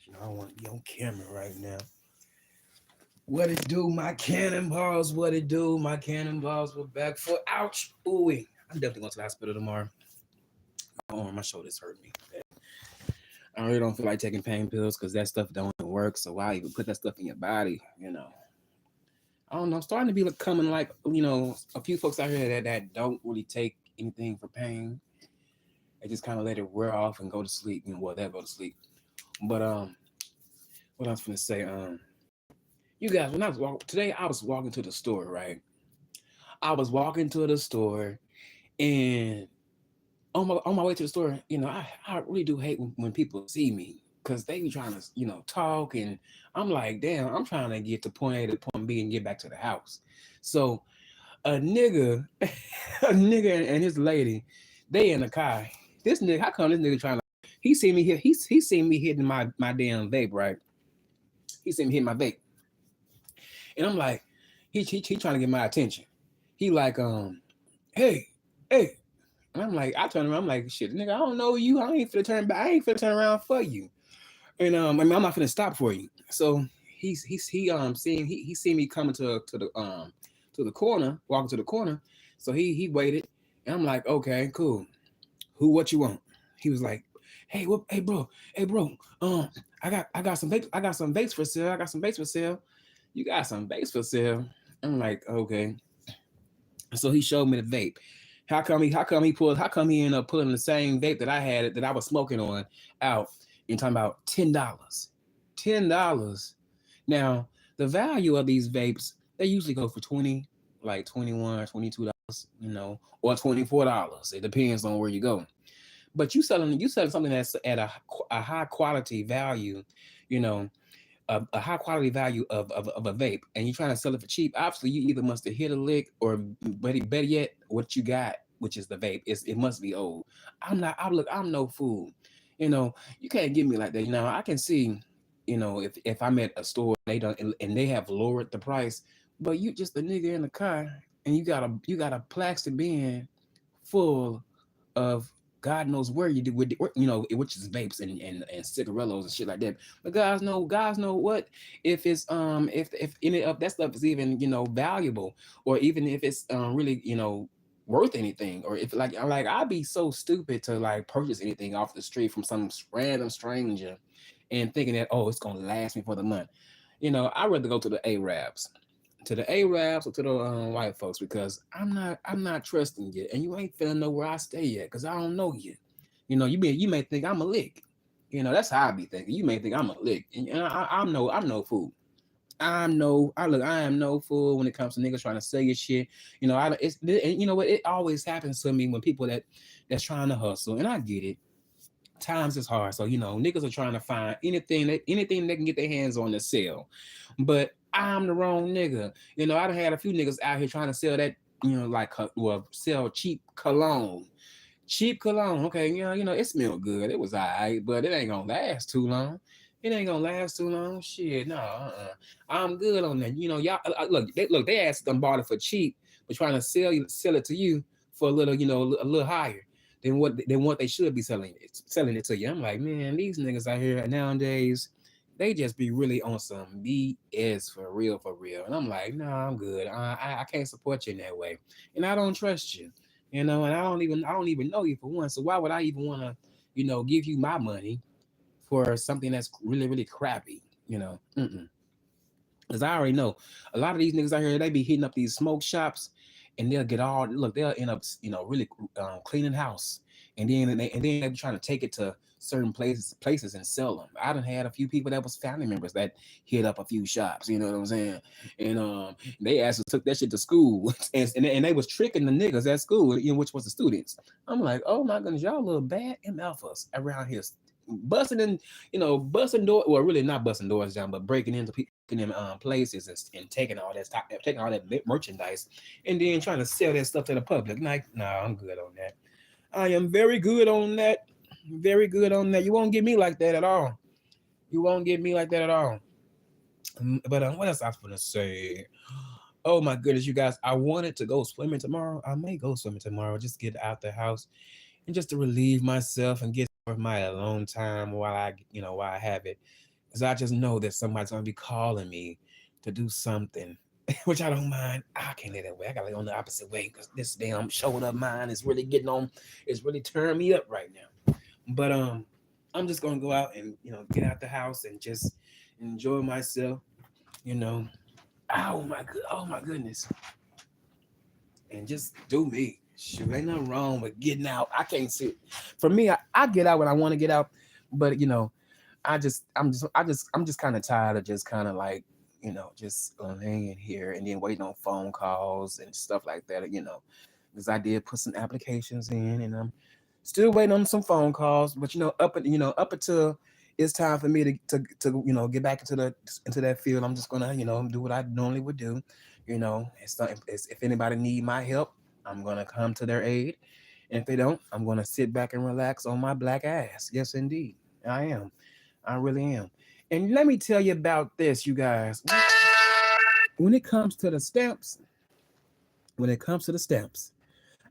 You know, I want to be on camera right now. What it do, my cannonballs? What it do, my cannonballs? We're back for ouch. Ooh, I'm definitely going to the hospital tomorrow. My arm, my shoulders hurt me. I really don't feel like taking pain pills because that stuff don't work. So why even put that stuff in your body? You know, I don't know. I'm starting to be coming like a few folks out here that don't really take anything for pain. They just kind of let it wear off and go to sleep. Well, they'll go to sleep. But what I was gonna say, you guys, when I was walking today, I was walking to the store, right? I was walking to the store, and on my way to the store, I really do hate when people see me because they be trying to talk, and I'm like, damn, I'm trying to get to point A to point B and get back to the house. So a nigga, a nigga and his lady, they in the car. This nigga, how come this nigga trying to? He seen me here. He seen me hitting my damn vape, right? He seen me hitting my vape, and I'm like, he trying to get my attention. He like, hey, hey. And I'm like, I turn around, I'm like, shit, nigga, I don't know you. I ain't finna turn back. I ain't finna turn around for you. And I mean, I'm not finna stop for you. So he seen me coming to the corner, walking to the corner. So he waited, and I'm like, okay, cool. What you want? He was like, hey bro, um, I got some vapes, I got some vapes for sale. I got some vapes for sale. You got some vapes for sale? I'm like, okay. So he showed me the vape. How come he ended up pulling the same vape that I had that I was smoking on out and talking about $10. $10. Now, the value of these vapes, they usually go for 20, like 21, $22, or $24. It depends on where you go. But you selling something that's at a high quality value, you know, a high quality value of a vape, and you're trying to sell it for cheap. Obviously, you either must have hit a lick, or better yet, what you got, which is the vape, it must be old. I'm no fool. You can't get me like that. I can see, if I'm at a store, they don't, and they have lowered the price, but you just a nigga in the car, and you got a plastic bin full of God knows where you do with which is vapes and cigarillos and shit like that. But guys know what, if it's if any of that stuff is even valuable, or even if it's really worth anything, or if like I'd be so stupid to like purchase anything off the street from some random stranger and thinking that, oh, it's gonna last me for the month. I'd rather go to the Arabs, or to the white folks, because I'm not trusting you, and you ain't finna know where I stay yet, because I don't know you. You may think I'm a lick. That's how I be thinking. You may think I'm a lick, and I'm no fool. I am no fool when it comes to niggas trying to sell you shit. And you know what? It always happens to me when people that's trying to hustle, and I get it. Times is hard, so niggas are trying to find anything they can get their hands on to sell. But I'm the wrong nigga. I done had a few niggas out here trying to sell that, sell cheap cologne. Okay, it smelled good. It was alright, but it ain't gonna last too long. It ain't gonna last too long. Shit, no, I'm good on that. Y'all they asked them bought it for cheap, but trying to sell it to you for a little, a little higher than what they should be selling it to you. I'm like, man, these niggas out here nowadays, they just be really on some BS for real, for real. And I'm like, nah, I'm good. I can't support you in that way, and I don't trust you. And I don't even know you for one. So why would I even want to, give you my money for something that's really, really crappy? Mm-mm. Because I already know a lot of these niggas out here, they be hitting up these smoke shops, and they'll end up, really cleaning house. And then they be trying to take it to certain places and sell them. I done had a few people that was family members that hit up a few shops, you know what I'm saying? And they actually took that shit to school, and they was tricking the niggas at school, which was the students. I'm like, oh my goodness, y'all little bad MFers around here, busting in, busting door, well, really not busting doors down, but breaking into them places, and taking all that merchandise, and then trying to sell that stuff to the public. Like, no, I'm good on that. I am very good on that. Very good on that. You won't get me like that at all. You won't get me like that at all. But what else I was gonna say? Oh my goodness, you guys! I wanted to go swimming tomorrow. I may go swimming tomorrow. Just get out the house and just to relieve myself and get some of my alone time while I have it. Because I just know that somebody's gonna be calling me to do something, which I don't mind. I can't let that way. I gotta go on the opposite way because this damn showing up mine is really getting on. It's really turning me up right now. But I'm just gonna go out and get out the house and just enjoy myself. You know, oh my goodness, and just do me. Shoot, ain't nothing wrong with getting out. I can't sit. For me, I get out when I want to get out, but I'm just kind of tired of just kind of like, just laying here and then waiting on phone calls and stuff like that. Because I did put some applications in and I'm still waiting on some phone calls. But up until it's time for me to get back into that field, I'm just gonna do what I normally would do. If anybody need my help, I'm gonna come to their aid, and if they don't, I'm gonna sit back and relax on my black ass. Yes, indeed, I am. I really am. And let me tell you about this, you guys. When it comes to the stamps, when it comes to the stamps,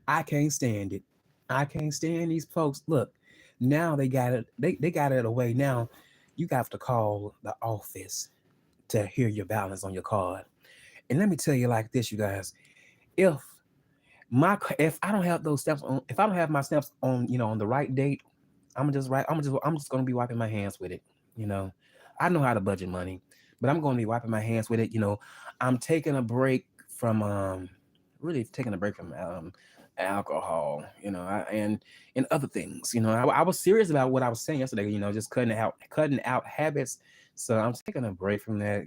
I can't stand it. I can't stand these folks. Look, now they got it. They got it away. Now you have to call the office to hear your balance on your card. And let me tell you like this, you guys. If if I don't have those stamps on, if I don't have my stamps on, on the right date, I'm just gonna be wiping my hands with it. You know, I know how to budget money, but I'm gonna be wiping my hands with it. I'm taking a break from really taking a break from alcohol. And other things. I was serious about what I was saying yesterday. Just cutting out habits. So I'm taking a break from that.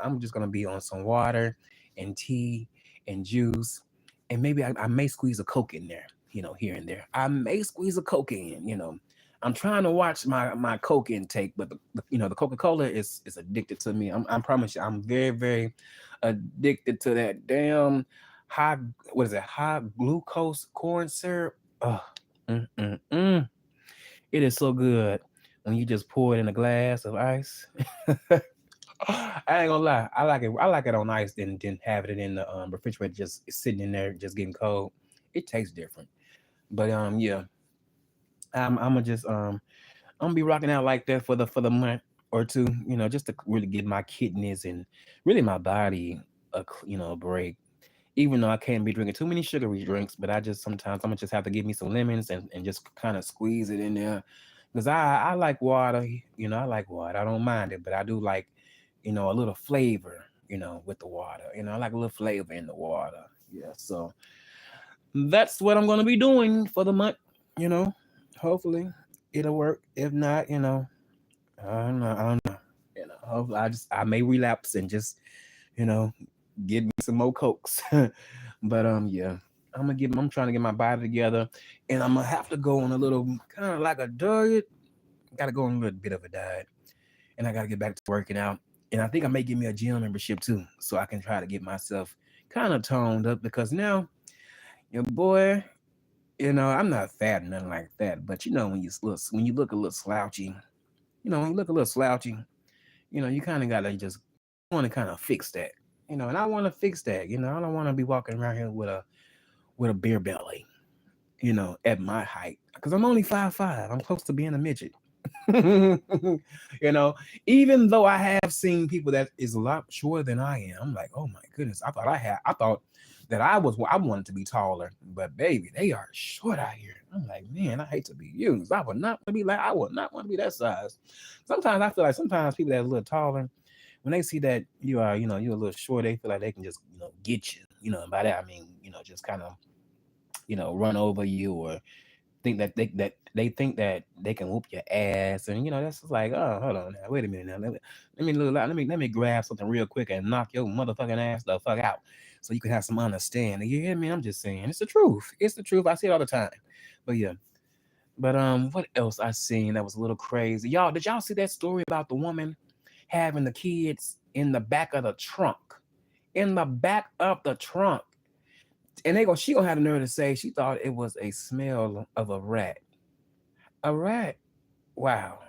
I'm just gonna be on some water and tea and juice, and maybe I may squeeze a Coke in there. Here and there. I may squeeze a Coke in. I'm trying to watch my Coke intake, but the Coca-Cola is addicted to me. I promise you, I'm very, very addicted to that damn high, what is it, high glucose corn syrup. Oh, mm, mm, mm. It is so good when you just pour it in a glass of ice. I ain't gonna lie, I like it. I like it on ice than having it in the refrigerator, just sitting in there, just getting cold. It tastes different. But yeah, I'm gonna just I'm gonna be rocking out like that for the month or two, just to really give my kidneys and really my body a break. Even though I can't be drinking too many sugary drinks, but I just sometimes I'm gonna just have to give me some lemons and just kind of squeeze it in there. Because I like water, I like water. I don't mind it, but I do like, a little flavor, with the water. I like a little flavor in the water. Yeah, so that's what I'm gonna be doing for the month, you know. Hopefully it'll work. If not, I don't know. Hopefully I may relapse and just, you know, get me some more cokes. But yeah. I'm trying to get my body together, and I'm gonna have to go on a little kind of like a diet. Gotta go on a little bit of a diet, and I gotta get back to working out. And I think I may give me a gym membership too, so I can try to get myself kind of toned up because now, your boy, I'm not fat or nothing like that, but when you look a little slouchy, when you look a little slouchy, you kind of gotta just want to kind of fix that, and I want to fix that, I don't want to be walking around here with a beer belly, at my height, because I'm only 5'5". I'm close to being a midget. you know, Even though I have seen people that is a lot shorter than I am, I'm like, oh my goodness, I thought that I wanted to be taller, but baby, they are short out here. I'm like, man, I hate to be used. I would not want to be that size. Sometimes I feel like sometimes people that are a little taller, when they see that you're a little short, they feel like they can just, get you. And by that I mean, just kind of, run over you or think that they think that they can whoop your ass, and that's just like, oh, hold on now, wait a minute now, let me grab something real quick and knock your motherfucking ass the fuck out, so you can have some understanding. You hear me? I'm just saying, it's the truth. It's the truth. I see it all the time. But yeah. But what else I seen that was a little crazy? Y'all, did y'all see that story about the woman having the kids in the back of the trunk? In the back of the trunk. And she gonna have the nerve to say she thought it was a smell of a rat. A rat. Wow.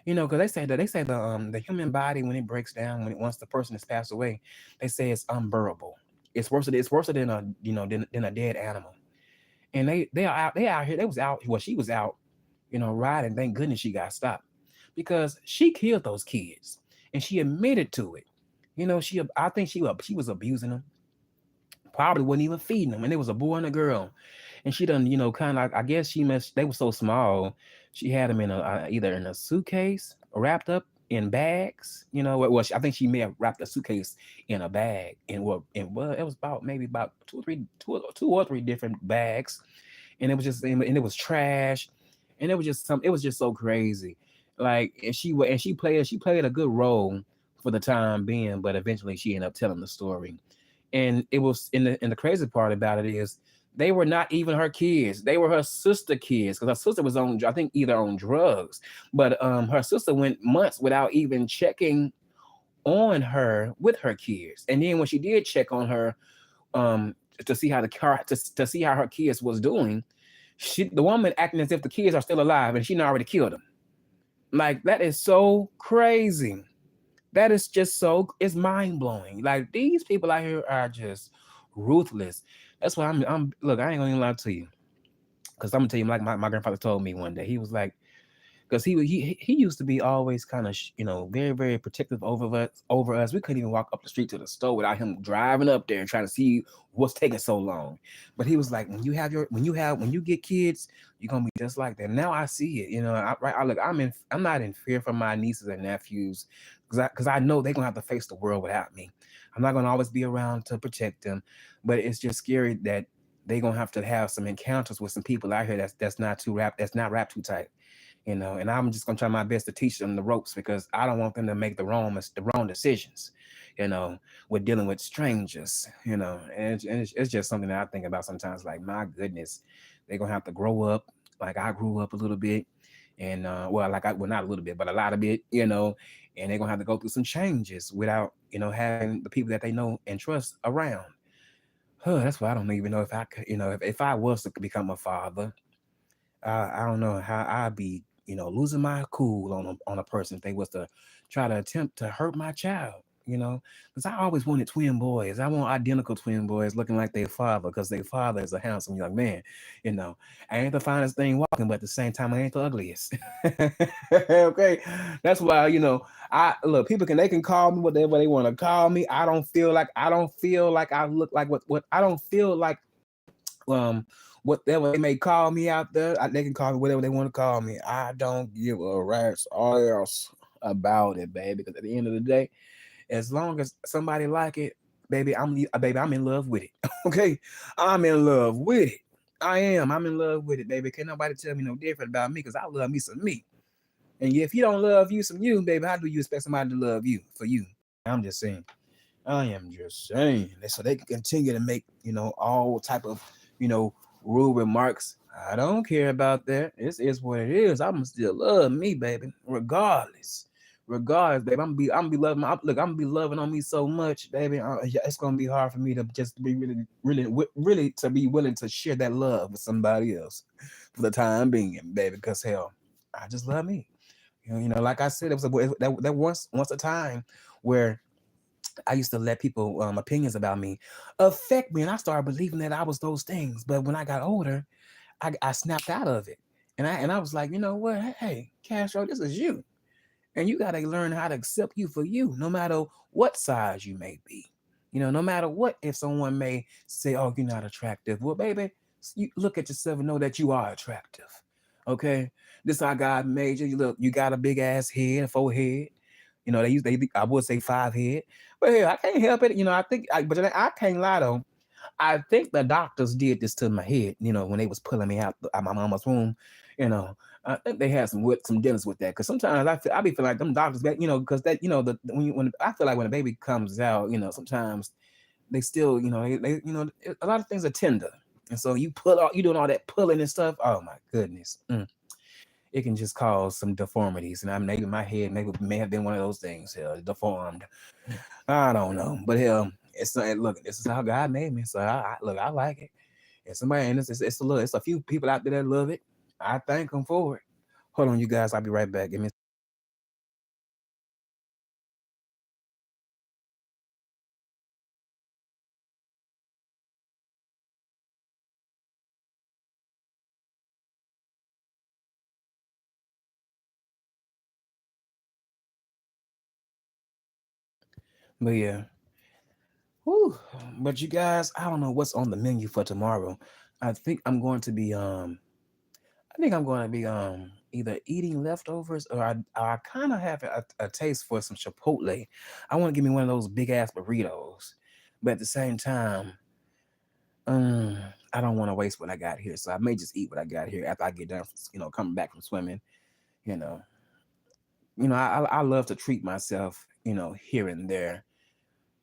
Because they say the human body, when it breaks down, once the person has passed away, they say it's unbearable. It's worse than than a dead animal. And they are out here. They was out. Well, she was out, riding. Thank goodness she got stopped. because she killed those kids and she admitted to it. I think she was abusing them, probably wasn't even feeding them, and it was a boy and a girl, and she done, kind of, I guess she messed. They were so small, she had them in a either in a suitcase wrapped up in bags. I think she may have wrapped a suitcase in a bag, and it was about maybe about two or three different bags, and it was trash, and it was just some. It was just so crazy, like, and she played a good role for the time being, but eventually she ended up telling the story, and it was and the crazy part about it is they were not even her kids. They were her sister kids because her sister was on, I think, either on drugs, but her sister went months without even checking on her with her kids, and then when she did check on her, to see how to see how her kids was doing, the woman acting as if the kids are still alive and she already killed them. Like, that is so crazy. That is just so, it's mind blowing. Like, these people out here are just ruthless. That's why I'm look, I ain't gonna even lie to you. Cause I'm gonna tell you, like my grandfather told me one day, he was like, because he used to be always kind of very very protective over us. We couldn't even walk up the street to the store without him driving up there and trying to see what's taking so long. But he was like, when you get kids, you're gonna be just like that. Now I see it. Look, I'm not in fear for my nieces and nephews, because I know they're gonna have to face the world without me. I'm not gonna always be around to protect them, but it's just scary that they're gonna have to have some encounters with some people out here that's not wrapped too tight. And I'm just gonna try my best to teach them the ropes, because I don't want them to make the wrong decisions, you know, with dealing with strangers, and it's just something that I think about sometimes. Like, my goodness, they're gonna have to grow up like I grew up a little bit, and well, not a little bit, but a lot of it, and they're gonna have to go through some changes without having the people that they know and trust around. That's why I don't even know if I could, if I was to become a father. I don't know how I'd be, losing my cool on a person if they was to try to attempt to hurt my child. Because I always wanted twin boys. I want identical twin boys looking like their father, because their father is a handsome young man. You know, I ain't the finest thing walking, but at the same time, I ain't the ugliest. Okay, that's why I look. They can call me whatever they want to call me. I don't feel like I look like what I don't feel like um whatever they may call me out there. They can call me whatever they want to call me. I don't give a rat's ass about it, baby. Because at the end of the day, as long as somebody like it, baby, I'm in love with it. Okay, I'm in love with it. I am. I'm in love with it, baby. Can't nobody tell me no different about me, because I love me some me. And if you don't love you some you, baby, how do you expect somebody to love you for you? I'm just saying. I am just saying that so they can continue to make, all type of, you know, rude remarks. I don't care about that. This is what it is. I'm still love me, baby, regardless. Regardless, baby, I'm gonna be loving. Look, I'm gonna be loving on me so much, baby. Yeah, it's gonna be hard for me to just be really, really, really to be willing to share that love with somebody else for the time being, baby. Because hell, I just love me. Like I said, it was that once a time where I used to let people opinions about me affect me, and I started believing that I was those things. But when I got older, I snapped out of it, and I was like, you know what? Hey, Castro, this is you, and you got to learn how to accept you for you, no matter what size you may be. No matter what, if someone may say, "Oh, you're not attractive," well, baby, you look at yourself and know that you are attractive. Okay, this how God made you. You look, you got a big ass head, forehead. I would say five head, but hell, I can't help it. But I can't lie though. I think the doctors did this to my head. When they was pulling me out my mama's womb. You know, I think they had some dealings with that. Because sometimes I be feeling like them doctors, because that when I feel like when a baby comes out, sometimes they still, a lot of things are tender, and so you doing all that pulling and stuff. Oh my goodness. It can just cause some deformities. And maybe my head may have been one of those things, deformed. I don't know, but hell, look. This is how God made me, so look. I like it. And somebody, and it's a few people out there that love it. I thank them for it. Hold on, you guys. I'll be right back. Give me. But yeah. Whew. But you guys, I don't know what's on the menu for tomorrow. I think I'm going to be I think I'm going to be either eating leftovers or I kind of have a taste for some Chipotle. I want to give me one of those big ass burritos, but at the same time, um, I don't want to waste what I got here, so I may just eat what I got here after I get done, coming back from swimming. You know, I love to treat myself, here and there,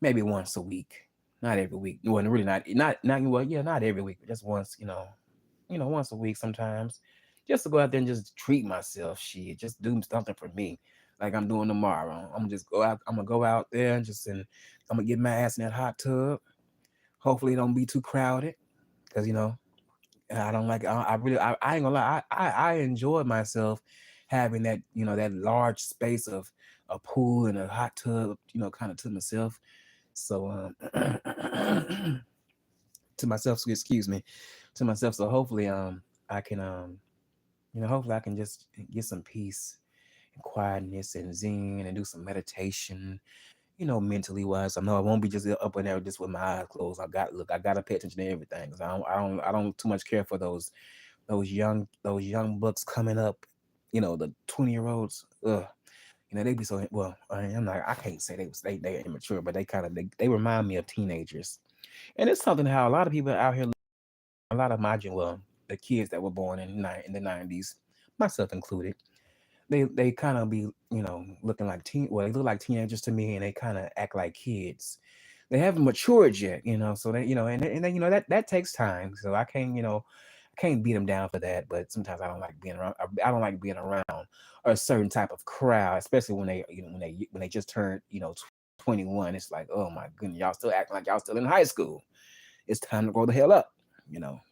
maybe once a week, not every week. Well, really not well, yeah, not every week, but just once, once a week sometimes, just to go out there and just treat myself. Shit, just do something for me, like I'm doing tomorrow. I'm just go out. I'm gonna go out there and I'm gonna get my ass in that hot tub. Hopefully, it don't be too crowded, because I don't like. I really. I ain't gonna lie. I enjoy myself having that that large space of a pool and a hot tub, kind of to myself. So to myself. So excuse me, to myself. So hopefully I can hopefully I can just get some peace and quietness and zen and do some meditation, mentally wise. I know I won't be just up in there just with my eyes closed. I gotta pay attention to everything. 'Cause I don't too much care for those young bucks coming up, the 20-year-olds. Ugh. They be so well. I'm not. I can't say they immature, but they remind me of teenagers, and it's something how a lot of people out here, a lot of my well, the kids that were born in the '90s, myself included, they kind of be looking like they look like teenagers to me, and they kind of act like kids. They haven't matured yet, so they and then that takes time. So I can't beat them down for that. But sometimes I don't like being around. I don't like being around a certain type of crowd, especially when they just turn 21. It's like, oh my goodness, y'all still acting like y'all still in high school. It's time to grow the hell up.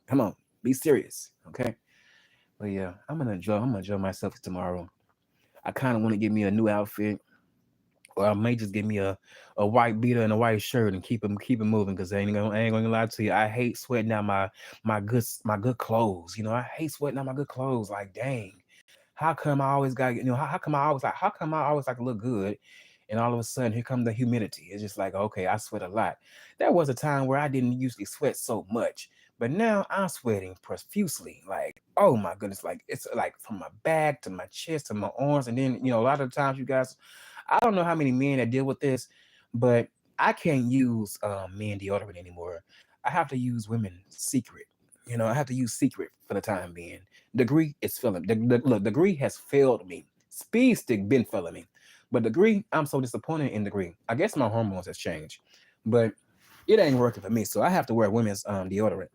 Come on, be serious, okay? But yeah, I'm gonna enjoy myself tomorrow. I kind of want to get me a new outfit, or I may just get me a white beater and a white shirt and keep it moving. Cause I ain't gonna lie to you, I hate sweating out my good clothes. I hate sweating out my good clothes. Like, dang, how come I always got how come I always like to look good, and all of a sudden here comes the humidity. It's just like, okay, I sweat a lot. There was a time where I didn't usually sweat so much, but now I'm sweating profusely. Like, oh my goodness, like it's like from my back to my chest to my arms, and then a lot of times, you guys, I don't know how many men that deal with this, but I can't use men deodorant anymore. I have to use women secret. I have to use secret for the time being. Degree is failing. Look, Degree has failed me. Speed Stick been failing me, but Degree, I'm so disappointed in Degree. I guess my hormones has changed, but it ain't working for me. So I have to wear women's deodorant.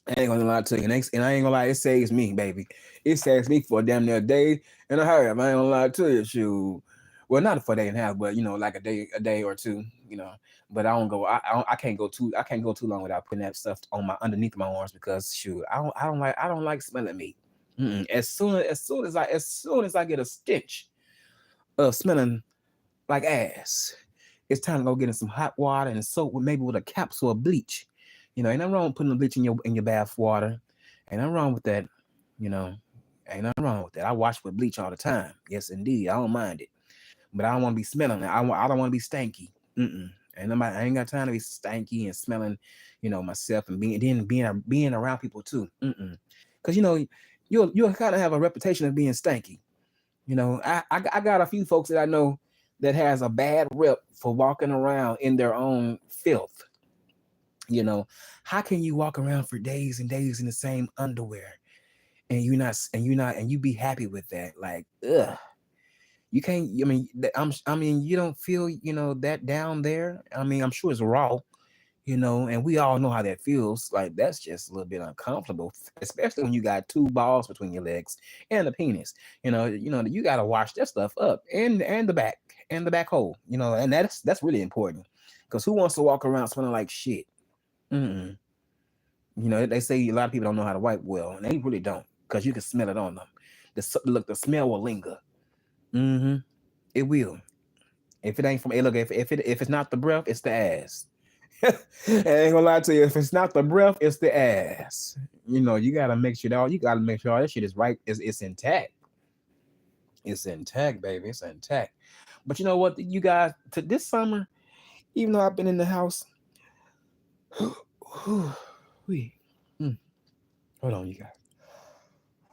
I ain't gonna lie to you, and I ain't gonna lie, it saves me, baby. It saves me for a damn near day and a half. I ain't gonna lie to you, shoot. Well, not for a day and a half, but like a day or two, you know. But I don't go. I can't go too long without putting that stuff on my underneath my arms because shoot, I don't like smelling meat. As soon as I get a stench of smelling like ass, it's time to go get in some hot water and soak with maybe with a capsule of bleach. Ain't nothing wrong with putting the bleach in your bath water. Ain't nothing wrong with that. You know, ain't nothing wrong with that. I wash with bleach all the time. Yes, indeed, I don't mind it. But I don't want to be smelling it. I don't want to be stanky. Mm-mm. I ain't got time to be stanky and smelling, myself and being around people too. Mm-mm. Because you'll kind of have a reputation of being stanky. I got a few folks that I know that has a bad rep for walking around in their own filth. You know, how can you walk around for days and days in the same underwear and you be happy with that? Like, ugh. You can't. I mean, you don't feel, that down there. I mean, I'm sure it's raw, and we all know how that feels. Like that's just a little bit uncomfortable, especially when you got two balls between your legs and a penis. You gotta wash that stuff up and the back hole. And that's really important because who wants to walk around smelling like shit? Mm-mm. They say a lot of people don't know how to wipe well, and they really don't because you can smell it on them. The smell will linger. Mm-hmm. It will. If it ain't from, hey, look, if it's not the breath, it's the ass. I ain't gonna lie to you. If it's not the breath, it's the ass. You gotta make sure all that shit is right. It's intact. It's intact, baby. It's intact. But you know what, you guys, to this summer, Even though I've been in the house. Wait. Hold on, you guys.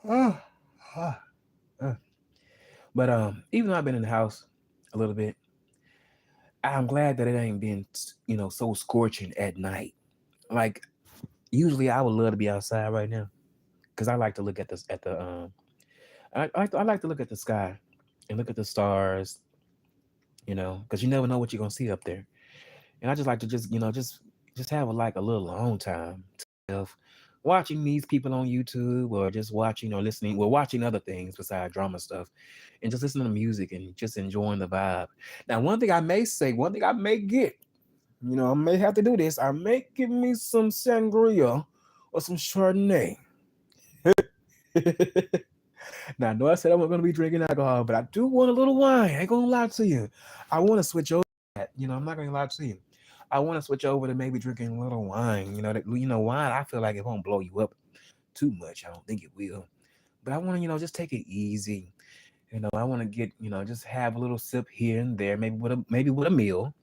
Uh, uh, uh. But even though I've been in the house a little bit, I'm glad that it ain't been, so scorching at night. Like usually, I would love to be outside right now because I like to look at this at the I like to look at the sky and look at the stars, because you never know what you're gonna see up there. And I just like to just have like a little alone time to myself, watching these people on YouTube or just watching or listening, well, watching other things besides drama stuff, and just listening to music and just enjoying the vibe. Now, one thing I may get, I may have to do this. I may give me some sangria or some Chardonnay. Now, I know I said I'm not going to be drinking alcohol, but I do want a little wine. I ain't going to lie to you. I want to switch over to that. I'm not going to lie to you. I want to switch over to maybe drinking a little wine. Wine, I feel like it won't blow you up too much. I don't think it will. But I want to, just take it easy. I want to get, just have a little sip here and there, maybe with a meal.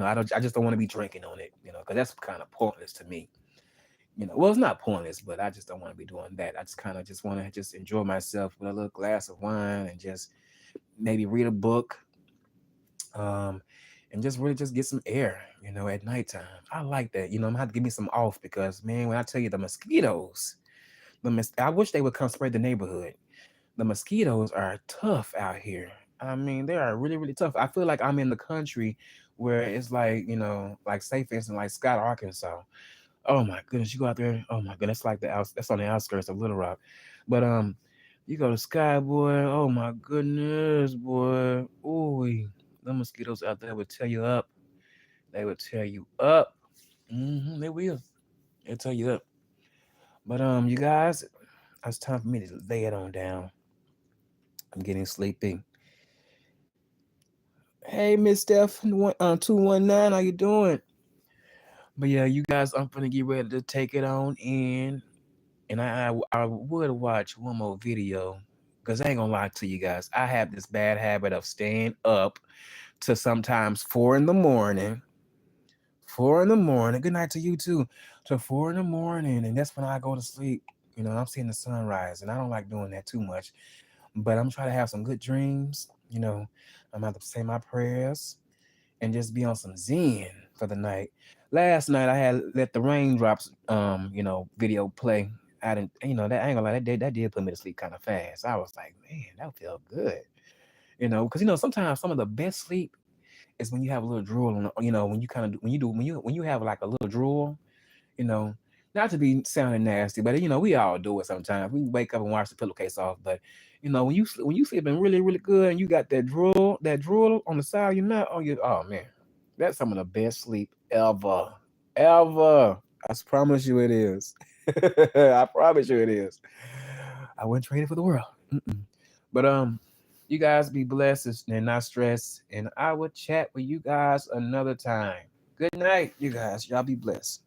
I just don't want to be drinking on it, because that's kind of pointless to me. Well, it's not pointless, but I just don't want to be doing that. I just kind of just want to just enjoy myself with a little glass of wine and just maybe read a book, um, and just really just get some air, at nighttime. I like that. I'm gonna have to give me some off because man, when I tell you the mosquitoes, I wish they would come spray the neighborhood. The mosquitoes are tough out here. I mean, they are really, really tough. I feel like I'm in the country where it's like, like say for instance, like Scott, Arkansas. Oh my goodness, you go out there. Oh my goodness, like that's on the outskirts of Little Rock. But you go to Sky, boy. Oh my goodness, boy. Ooh, the mosquitoes out there would tear you up. They would tear you up. They will. They'll tear you up. But you guys, it's time for me to lay it on down. I'm getting sleepy. Hey, Miss Steph, 219, how you doing? But yeah, you guys, I'm gonna get ready to take it on in. And I would watch one more video because I ain't gonna lie to you guys. I have this bad habit of staying up to sometimes 4 in the morning. 4 in the morning. Good night to you too. To 4 in the morning, and that's when I go to sleep. I'm seeing the sunrise, and I don't like doing that too much. But I'm trying to have some good dreams. I'm gonna have to say my prayers and just be on some zen for the night. Last night I had let the raindrops video play. I didn't, that I ain't gonna lie, that did put me to sleep kind of fast. I was like, man, that felt good. Because sometimes some of the best sleep is when you have a little drool on, when you kind of when you have like a little drool, you know, not to be sounding nasty, but we all do it sometimes. We wake up and wash the pillowcase off, but when you sleeping really really good and you got that drool on the side of your mouth, oh man, that's some of the best sleep ever, ever. I promise you it is. I promise you it is. I wouldn't trade it for the world. Mm-mm. But you guys be blessed and not stressed, and I will chat with you guys another time. Good night, you guys. Y'all be blessed.